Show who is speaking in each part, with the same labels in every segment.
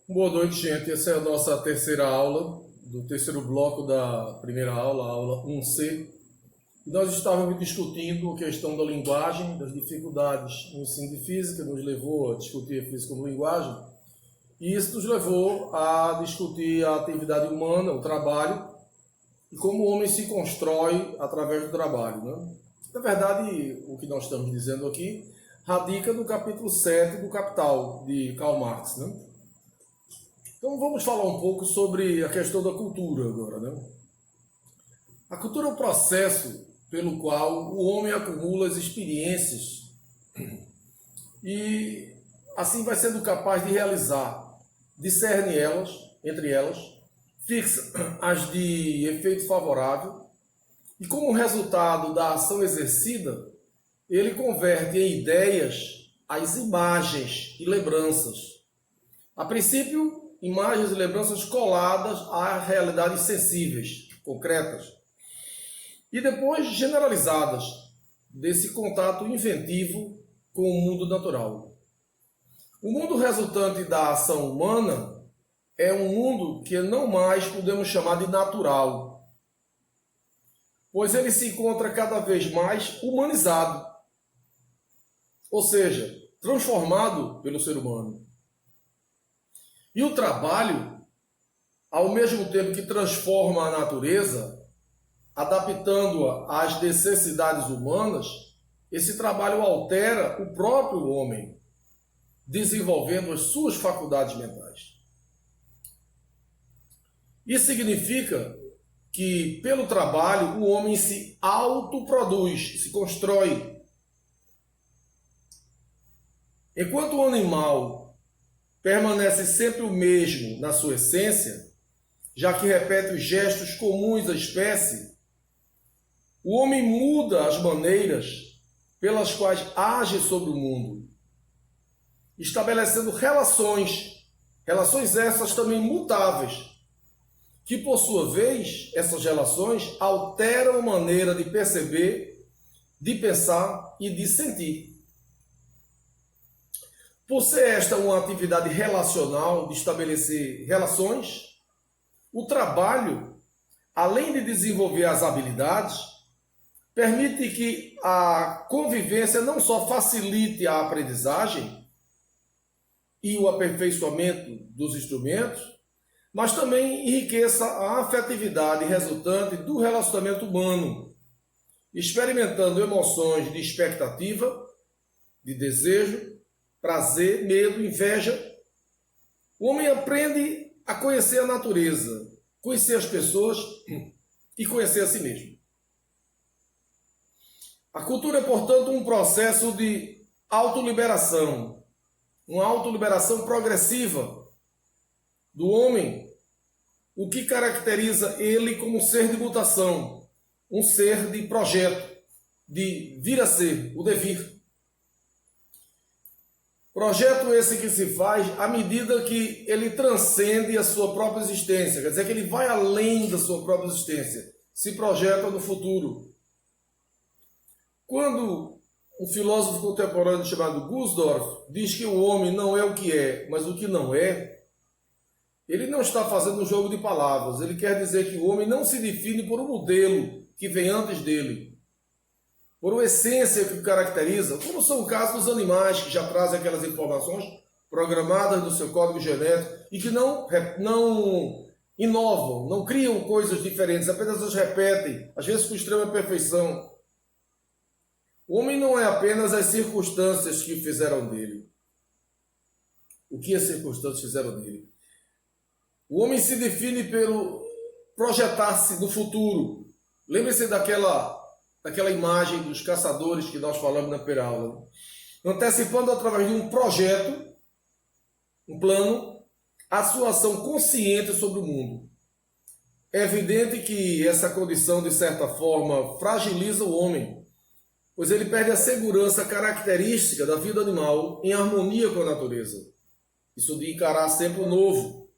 Speaker 1: Boa noite, gente. Essa é a nossa terceira aula, do terceiro bloco da primeira aula, a aula 1C. E nós estávamos discutindo a questão da linguagem, das dificuldades no ensino de física, nos levou a discutir a física como linguagem, e isso nos levou a discutir a atividade humana, o trabalho, e como o homem se constrói através do trabalho, né? Na verdade, o que nós estamos dizendo aqui radica no capítulo 7 do Capital, de Karl Marx, né? Então vamos falar um pouco sobre a questão da cultura agora, né? A cultura é um processo pelo qual o homem acumula as experiências e assim vai sendo capaz de realizar, discerne elas, entre elas, fixa as de efeito favorável e como resultado da ação exercida, ele converte em ideias as imagens e lembranças. A princípio, imagens e lembranças coladas a realidades sensíveis, concretas, e depois generalizadas desse contato inventivo com o mundo natural. O mundo resultante da ação humana é um mundo que não mais podemos chamar de natural, pois ele se encontra cada vez mais humanizado, ou seja, transformado pelo ser humano. E o trabalho, ao mesmo tempo que transforma a natureza, adaptando-a às necessidades humanas, esse trabalho altera o próprio homem, desenvolvendo as suas faculdades mentais. Isso significa que, pelo trabalho, o homem se autoproduz, se constrói. Enquanto o animal permanece sempre o mesmo na sua essência, já que repete os gestos comuns da espécie, o homem muda as maneiras pelas quais age sobre o mundo, estabelecendo relações essas também mutáveis, que por sua vez, essas relações alteram a maneira de perceber, de pensar e de sentir. Por ser esta uma atividade relacional de estabelecer relações, o trabalho, além de desenvolver as habilidades, permite que a convivência não só facilite a aprendizagem e o aperfeiçoamento dos instrumentos, mas também enriqueça a afetividade resultante do relacionamento humano, experimentando emoções de expectativa, de desejo, prazer, medo, inveja. O homem aprende a conhecer a natureza, conhecer as pessoas e conhecer a si mesmo. A cultura é, portanto, um processo de autoliberação, uma autoliberação progressiva do homem, o que caracteriza ele como um ser de mutação, um ser de projeto, de vir a ser, o devir. Projeto esse que se faz à medida que ele transcende a sua própria existência, quer dizer que ele vai além da sua própria existência, se projeta no futuro. Quando um filósofo contemporâneo chamado Gusdorff diz que o homem não é o que é, mas o que não é, ele não está fazendo um jogo de palavras, ele quer dizer que o homem não se define por um modelo que vem antes dele, por uma essência que o caracteriza, como são o caso dos animais, que já trazem aquelas informações programadas no seu código genético e que não inovam, não criam coisas diferentes, apenas as repetem, às vezes com extrema perfeição. O homem não é apenas as circunstâncias que fizeram dele. O que as circunstâncias fizeram dele? O homem se define pelo projetar-se no futuro. Lembre-se daquela imagem dos caçadores que nós falamos na primeira aula. Antecipando através de um projeto, um plano, a sua ação consciente sobre o mundo. É evidente que essa condição, de certa forma, fragiliza o homem, pois ele perde a segurança característica da vida animal em harmonia com a natureza. Isso de encarar sempre o novo.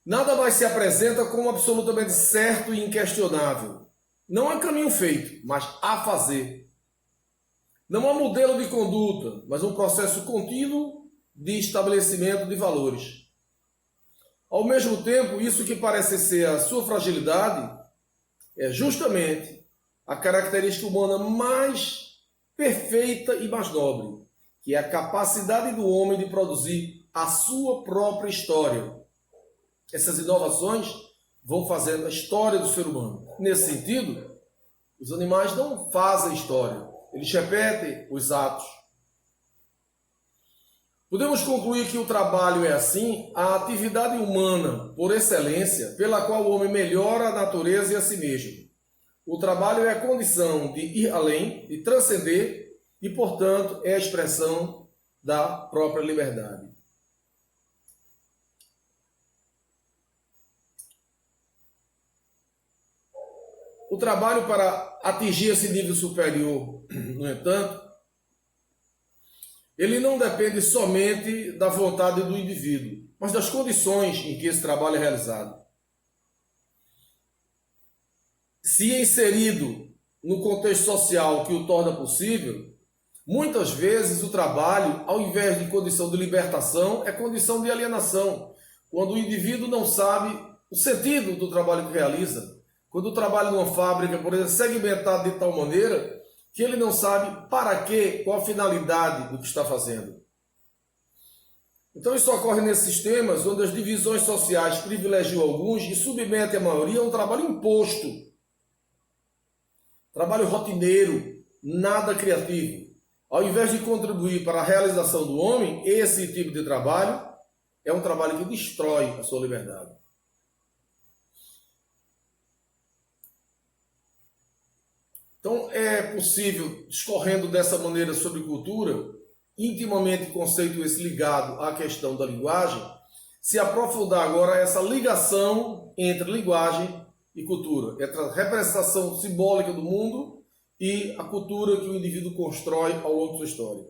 Speaker 1: Nada mais se apresenta como absolutamente certo e inquestionável. Não há caminho feito, mas a fazer. Não há modelo de conduta, mas um processo contínuo de estabelecimento de valores. Ao mesmo tempo, isso que parece ser a sua fragilidade é justamente a característica humana mais perfeita e mais nobre, que é a capacidade do homem de produzir a sua própria história. Essas inovações vão fazendo a história do ser humano. Nesse sentido, os animais não fazem história, eles repetem os atos. Podemos concluir que o trabalho é, assim, a atividade humana por excelência, pela qual o homem melhora a natureza e a si mesmo. O trabalho é a condição de ir além, de transcender e, portanto, é a expressão da própria liberdade. O trabalho para atingir esse nível superior, no entanto, ele não depende somente da vontade do indivíduo, mas das condições em que esse trabalho é realizado. Se inserido no contexto social que o torna possível, muitas vezes o trabalho, ao invés de condição de libertação, é condição de alienação, quando o indivíduo não sabe o sentido do trabalho que realiza. Quando o trabalho numa fábrica, por exemplo, é segmentado de tal maneira que ele não sabe para quê, qual a finalidade do que está fazendo. Então isso ocorre nesses sistemas onde as divisões sociais privilegiam alguns e submetem a maioria a um trabalho imposto. Trabalho rotineiro, nada criativo. Ao invés de contribuir para a realização do homem, esse tipo de trabalho é um trabalho que destrói a sua liberdade. Então, é possível, discorrendo dessa maneira sobre cultura, intimamente conceito esse ligado à questão da linguagem, se aprofundar agora essa ligação entre linguagem e cultura, entre a representação simbólica do mundo e a cultura que o indivíduo constrói ao longo da sua história.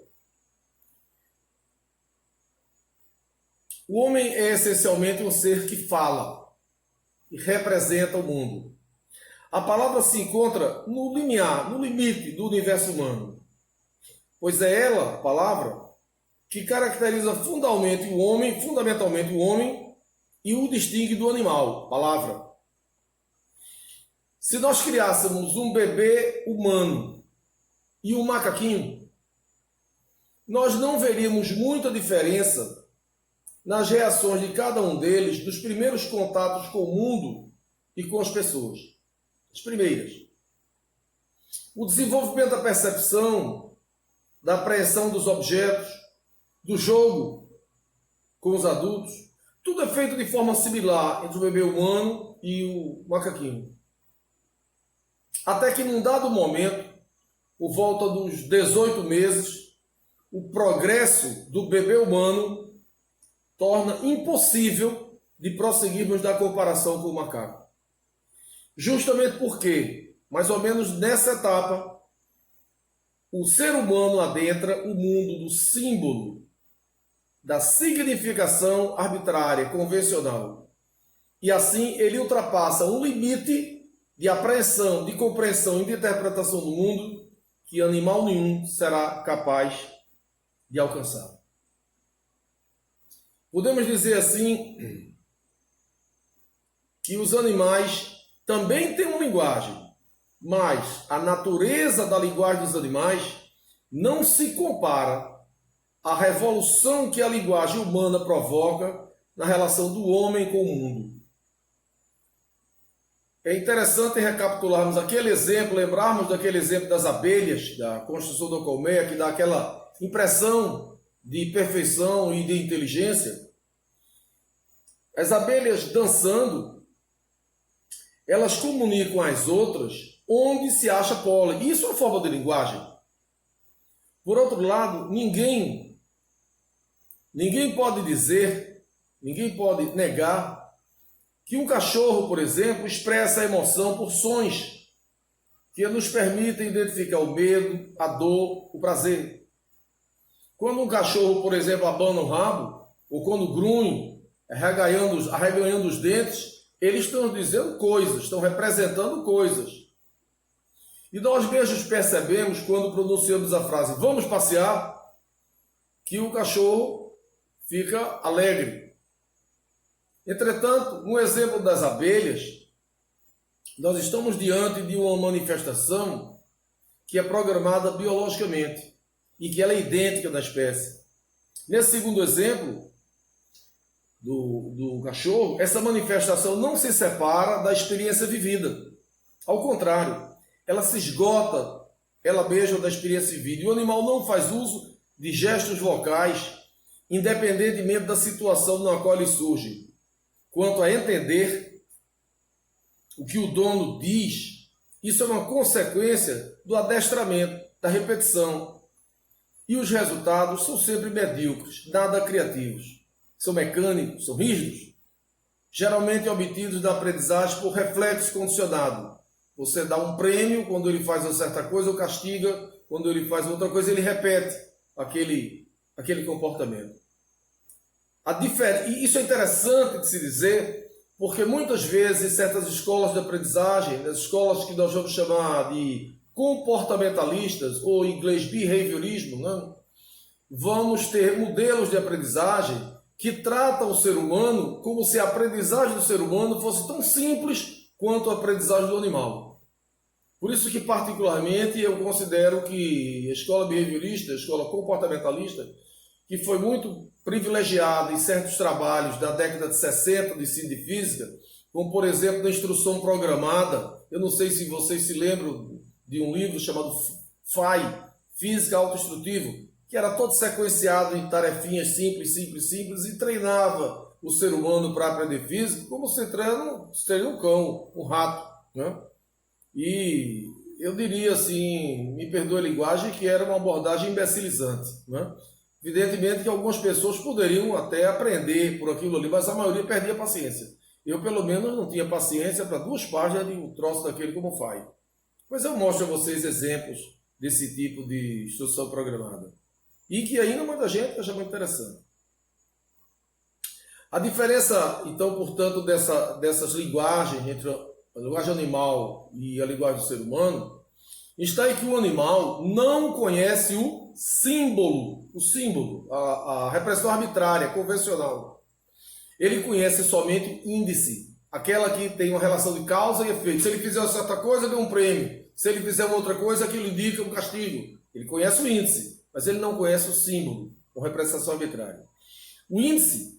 Speaker 1: O homem é essencialmente um ser que fala e representa o mundo. A palavra se encontra no limiar, no limite do universo humano, pois é ela, a palavra, que caracteriza fundamentalmente o homem e o distingue do animal, palavra. Se nós criássemos um bebê humano e um macaquinho, nós não veríamos muita diferença nas reações de cada um deles dos primeiros contatos com o mundo e com as pessoas. As primeiras. O desenvolvimento da percepção, da apreensão dos objetos, do jogo com os adultos, tudo é feito de forma similar entre o bebê humano e o macaquinho. Até que num dado momento, por volta dos 18 meses, o progresso do bebê humano torna impossível de prosseguirmos da comparação com o macaco. Justamente porque, mais ou menos nessa etapa, o ser humano adentra o mundo do símbolo, da significação arbitrária, convencional. E assim ele ultrapassa um limite de apreensão, de compreensão e de interpretação do mundo que animal nenhum será capaz de alcançar. Podemos dizer assim que os animais também têm uma linguagem, mas a natureza da linguagem dos animais não se compara à revolução que a linguagem humana provoca na relação do homem com o mundo. É interessante recapitularmos aquele exemplo, lembrarmos daquele exemplo das abelhas, da construção da colmeia, que dá aquela impressão de perfeição e de inteligência. As abelhas dançando, elas comunicam às outras onde se acha pólen. Isso é uma forma de linguagem. Por outro lado, ninguém pode dizer, ninguém pode negar que um cachorro, por exemplo, expressa a emoção por sons que nos permitem identificar o medo, a dor, o prazer. Quando um cachorro, por exemplo, abana o rabo, ou quando grunhe, arreganhando os dentes, eles estão dizendo coisas, estão representando coisas. E nós mesmos percebemos, quando pronunciamos a frase "vamos passear", que o cachorro fica alegre. Entretanto, no exemplo das abelhas, nós estamos diante de uma manifestação que é programada biologicamente e que ela é idêntica da espécie. Nesse segundo exemplo do cachorro, essa manifestação não se separa da experiência vivida. Ao contrário, ela se esgota, ela mesma da experiência vivida. E o animal não faz uso de gestos vocais, independentemente da situação na qual ele surge. Quanto a entender o que o dono diz, isso é uma consequência do adestramento, da repetição. E os resultados são sempre medíocres, nada criativos. São mecânicos, são rígidos, geralmente obtidos da aprendizagem por reflexo condicionado. Você dá um prêmio quando ele faz uma certa coisa, ou castiga quando ele faz outra coisa, ele repete aquele comportamento. E isso é interessante de se dizer, porque muitas vezes certas escolas de aprendizagem, as escolas que nós vamos chamar de comportamentalistas, ou em inglês behaviorismo, não? Vamos ter modelos de aprendizagem que tratam o ser humano como se a aprendizagem do ser humano fosse tão simples quanto a aprendizagem do animal. Por isso que, particularmente, eu considero que a escola behaviorista, a escola comportamentalista, que foi muito privilegiada em certos trabalhos da década de 60 do ensino de física, como, por exemplo, da instrução programada. Eu não sei se vocês se lembram de um livro chamado FAI, Física Autoinstrutivo, que era todo sequenciado em tarefinhas simples, e treinava o ser humano para aprender física, como você treina um cão, um rato, né? E eu diria assim, me perdoe a linguagem, que era uma abordagem imbecilizante, né? Evidentemente que algumas pessoas poderiam até aprender por aquilo ali, mas a maioria perdia a paciência. Eu, pelo menos, não tinha paciência para 2 páginas de um troço daquele como faz. Mas eu mostro a vocês exemplos desse tipo de instrução programada. E que ainda muita gente acha muito interessante. A diferença, então, portanto, dessas linguagens, entre a linguagem animal e a linguagem do ser humano, está em que o animal não conhece o símbolo, a repressão arbitrária, convencional. Ele conhece somente o índice, aquela que tem uma relação de causa e efeito. Se ele fizer uma certa coisa, ganha um prêmio. Se ele fizer uma outra coisa, aquilo indica um castigo. Ele conhece o índice, mas ele não conhece o símbolo, ou representação arbitrária. O índice,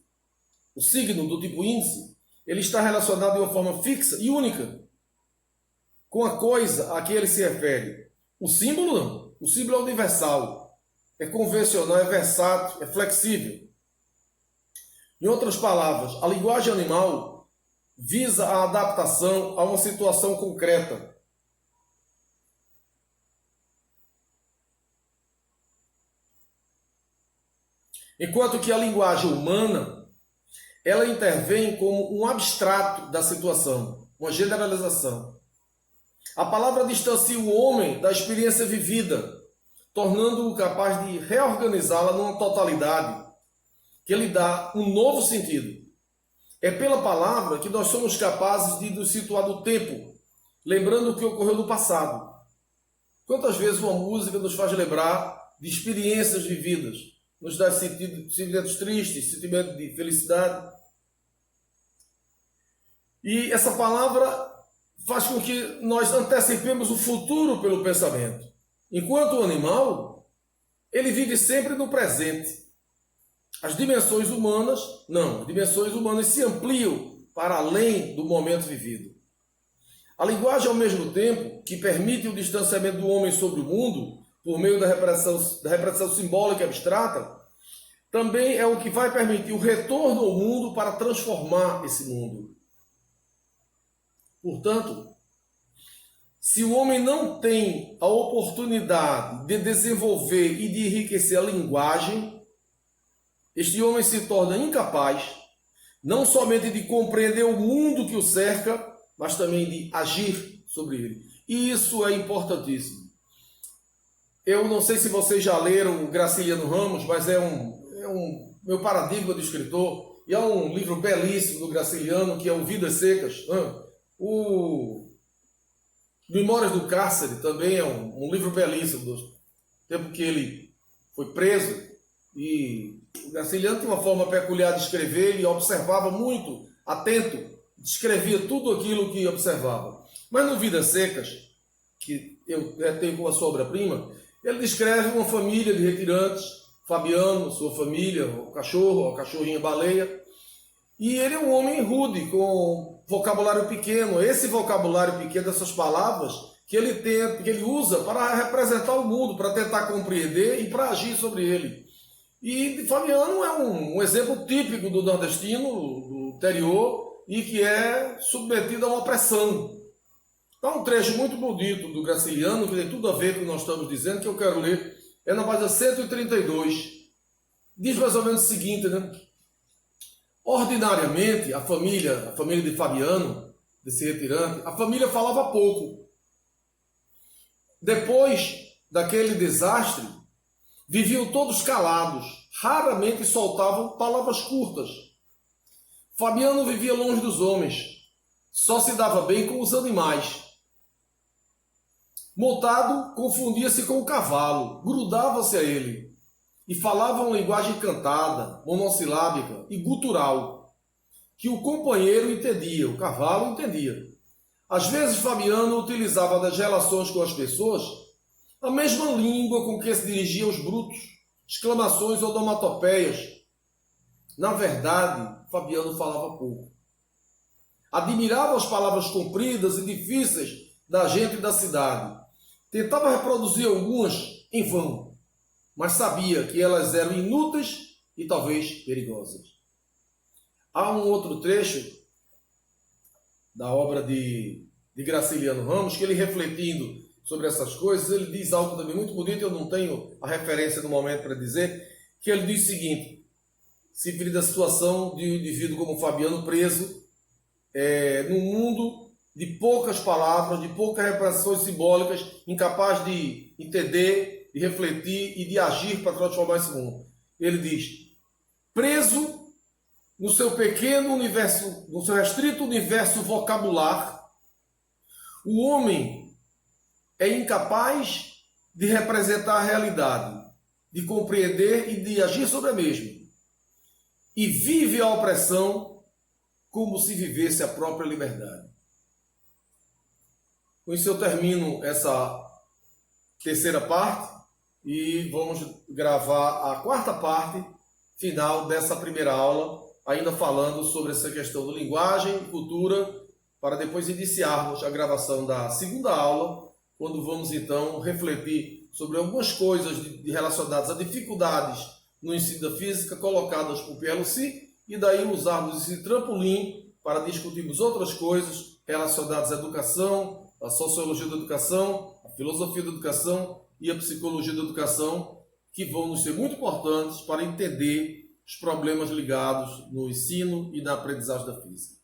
Speaker 1: o signo do tipo índice, ele está relacionado de uma forma fixa e única com a coisa a que ele se refere. O símbolo não. O símbolo é universal, é convencional, é versátil, é flexível. Em outras palavras, a linguagem animal visa a adaptação a uma situação concreta. Enquanto que a linguagem humana, ela intervém como um abstrato da situação, uma generalização. A palavra distancia o homem da experiência vivida, tornando-o capaz de reorganizá-la numa totalidade, que lhe dá um novo sentido. É pela palavra que nós somos capazes de nos situar no tempo, lembrando o que ocorreu no passado. Quantas vezes uma música nos faz lembrar de experiências vividas, nos dá sentimentos tristes, sentimentos de felicidade. E essa palavra faz com que nós antecipemos o futuro pelo pensamento. Enquanto o animal, ele vive sempre no presente. As dimensões humanas, não. As dimensões humanas se ampliam para além do momento vivido. A linguagem, ao mesmo tempo, que permite o distanciamento do homem sobre o mundo, por meio da representação simbólica e abstrata, também é o que vai permitir o retorno ao mundo para transformar esse mundo. Portanto, se o homem não tem a oportunidade de desenvolver e de enriquecer a linguagem, este homem se torna incapaz, não somente de compreender o mundo que o cerca, mas também de agir sobre ele. E isso é importantíssimo. Eu não sei se vocês já leram Graciliano Ramos, mas é um meu paradigma de escritor, e é um livro belíssimo do Graciliano, que é o Vidas Secas. O Memórias do Cárcere também é um livro belíssimo, do tempo que ele foi preso e O Graciliano tinha uma forma peculiar de escrever, ele observava muito, atento, descrevia tudo aquilo que observava. Mas no Vidas Secas, que eu tenho como a sua obra-prima, ele descreve uma família de retirantes, Fabiano, sua família, o cachorro, a cachorrinha baleia, e ele é um homem rude, com vocabulário pequeno. Esse vocabulário pequeno, essas palavras, que ele usa para representar o mundo, para tentar compreender e para agir sobre ele. E Fabiano é um exemplo típico do nordestino, do interior, e que é submetido a uma opressão. Então, um trecho muito bonito do Graciliano, que tem tudo a ver com o que nós estamos dizendo, que eu quero ler, é na página 132. Diz mais ou menos o seguinte, né? Ordinariamente, a família de Fabiano, desse retirante, a família falava pouco. Depois daquele desastre, viviam todos calados, raramente soltavam palavras curtas. Fabiano vivia longe dos homens, só se dava bem com os animais. Montado, confundia-se com o cavalo, grudava-se a ele, e falava uma linguagem cantada, monossilábica e gutural, que o companheiro entendia, o cavalo entendia. Às vezes Fabiano utilizava nas relações com as pessoas a mesma língua com que se dirigia aos brutos, exclamações onomatopeias. Na verdade, Fabiano falava pouco. Admirava as palavras compridas e difíceis da gente da cidade. Tentava reproduzir algumas em vão, mas sabia que elas eram inúteis e talvez perigosas. Há um outro trecho da obra de Graciliano Ramos, que ele refletindo sobre essas coisas, ele diz algo também muito bonito, eu não tenho a referência no momento para dizer, que ele diz o seguinte: se vive da situação de um indivíduo como Fabiano preso num mundo de poucas palavras, de poucas representações simbólicas, incapaz de entender, de refletir e de agir para transformar esse mundo. Ele diz: preso no seu pequeno universo, no seu restrito universo vocabular, o homem é incapaz de representar a realidade, de compreender e de agir sobre a mesma. E vive a opressão como se vivesse a própria liberdade. Com isso eu termino essa terceira parte e vamos gravar a quarta parte final dessa primeira aula, ainda falando sobre essa questão da linguagem e cultura, para depois iniciarmos a gravação da segunda aula, quando vamos então refletir sobre algumas coisas relacionadas a dificuldades no ensino da física colocadas por Pierre Lucy, e daí usarmos esse trampolim para discutirmos outras coisas relacionadas à educação, à sociologia da educação, à filosofia da educação e à psicologia da educação, que vão nos ser muito importantes para entender os problemas ligados no ensino e na aprendizagem da física.